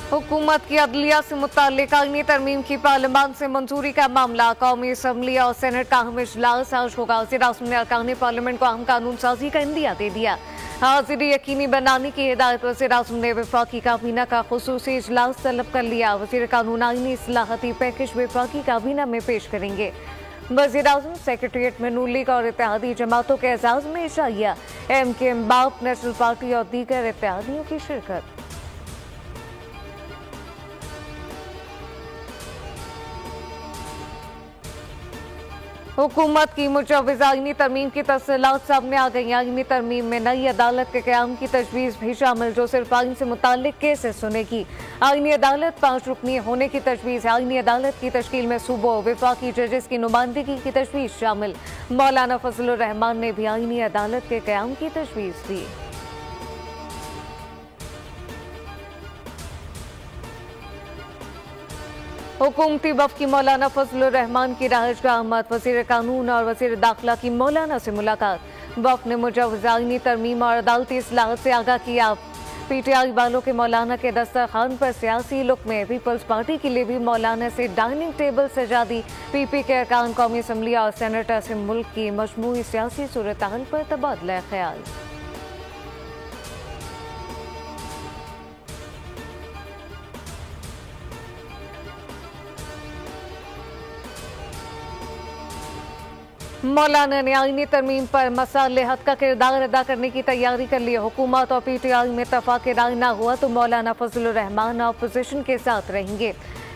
हुकूमत की अदलिया से मुताल्लिक आईनी तरमीम की पार्लियामान से मंजूरी का मामला कौमी असम्बली और सेनेट का अहम इजलास आज होगा। वज़ीर-ए-आज़म ने अरकान पार्लियामेंट को अहम कानून साजी का इंदिया दे दिया। हाजिरी यकीनी बनाने की हिदायत वज़ीर-ए-आज़म ने वफाकी काबीना का खुसूसी इजलास तलब कर लिया। वज़ीर कानून आईनी इस्लाहती पैकेज वफाकी काबीना में पेश करेंगे। वज़ीर-ए-आज़म सेक्रेटरिएट में नून लीग और इत्तेहादी जमातों के एजाज में इशाइया, MKM, बाप, नेशनल पार्टी और दीगर इत्तेहादियों की शिरकत। हुकूमत की मुजव्वज़ा आईनी तरमीम की तफसीलात सामने आ गई। आईनी तरमीम में नई अदालत के क़याम की तजवीज़ भी शामिल, जो सिर्फ आइन से मुताल्लिक केसेस सुनेगी। आईनी अदालत 5 रुकनी होने की तजवीज़ है। आईनी अदालत की तश्कील में सूबों वफाकी जजेस की नुमाइंदगी की तजवीज़ शामिल। मौलाना फजलुर रहमान ने भी आईनी अदालत के क़याम की तजवीज़ दी। हुकूमती वफ़द की मौलाना फजलुर रहमान की रहायशगाह अहमद, वज़ीर कानून और वज़ीर दाखिला की मौलाना से मुलाकात। वफ़द ने मुजव्वज़ा आईनी तरमीम और अदालती इस्लाहत से आगाह किया। PTI वालों के मौलाना के दस्तरखान पर सियासी लुक में पीपल्स पार्टी के लिए भी मौलाना से डाइनिंग टेबल सजा दी। PP के अरकान कौमी असम्बली और सेनेटर से मुल्क की मजमूई सियासी सूरत हाल पर तबादला ख्याल। मौलाना ने आईनी तरमीम पर मसालेहत का किरदार अदा करने की तैयारी कर ली। हुकूमत और PTI में इत्तफाक राय न हुआ तो मौलाना फजलुर रहमान अपोजिशन के साथ रहेंगे।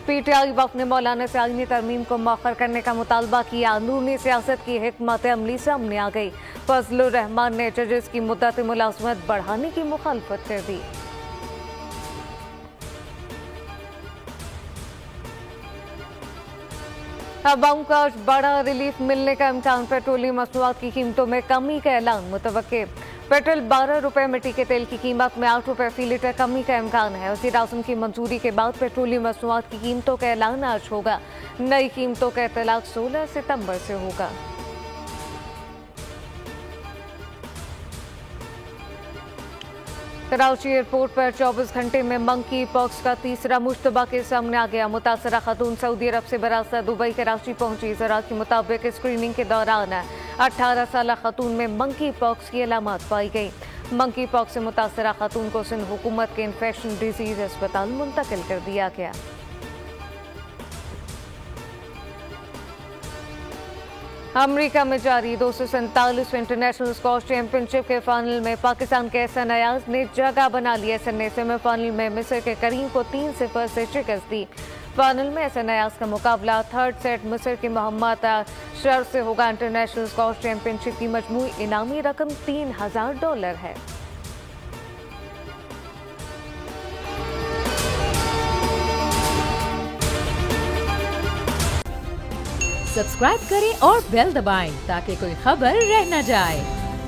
PTI वफ़द ने मौलाना से आईनी तरमीम को मौखर करने का मुतालबा किया। अंदरूनी सियासत की हिकमत अमली सामने आ गई। फजलुर रहमान ने जजेस की मुद्दत मुलाजमत बढ़ाने की मुखालफत कर दी। अवाम को आज बड़ा रिलीफ मिलने का इम्कान। पेट्रोलियम मसनूआत की कीमतों में कमी का ऐलान मुतवक्के। पेट्रोल 12 रुपए, मिट्टी के तेल की कीमत में 8 रुपए फी लीटर कमी का इम्कान है। वज़ीर-ए-आज़म की मंजूरी के बाद पेट्रोलियम मसनूआत की कीमतों का ऐलान आज होगा। नई कीमतों का इतलाक 16 सितंबर से होगा। कराची एयरपोर्ट पर 24 घंटे में मंकी पॉक्स का तीसरा मुश्तबा केस सामने आ गया। मुतासरा खातून सऊदी अरब से बरास्ता दुबई कराची पहुंची। ज़राअत के मुताबिक स्क्रीनिंग के दौरान 18 साल खातून में मंकी पॉक्स की अलामत पाई गई। मंकी पॉक्स से मुतासरा खातून को सिंध हुकूमत के इन्फेक्शन डिजीज अस्पताल मुंतकिल कर दिया गया। अमेरिका में जारी 247 इंटरनेशनल स्क्वॉश चैंपियनशिप के फाइनल में पाकिस्तान के एहसन अयाज ने जगह बना ली। एहसन ने सेमीफाइनल में मिस्र के करीम को 3-0 से शिकस्त दी। फाइनल में एहसन अयाज का मुकाबला थर्ड सेट मिस्र के मोहम्मद शर से होगा। इंटरनेशनल स्क्वॉश चैंपियनशिप की मजमूई इनामी रकम $3000 है। सब्सक्राइब करें और बेल दबाएं ताकि कोई खबर रह न जाए।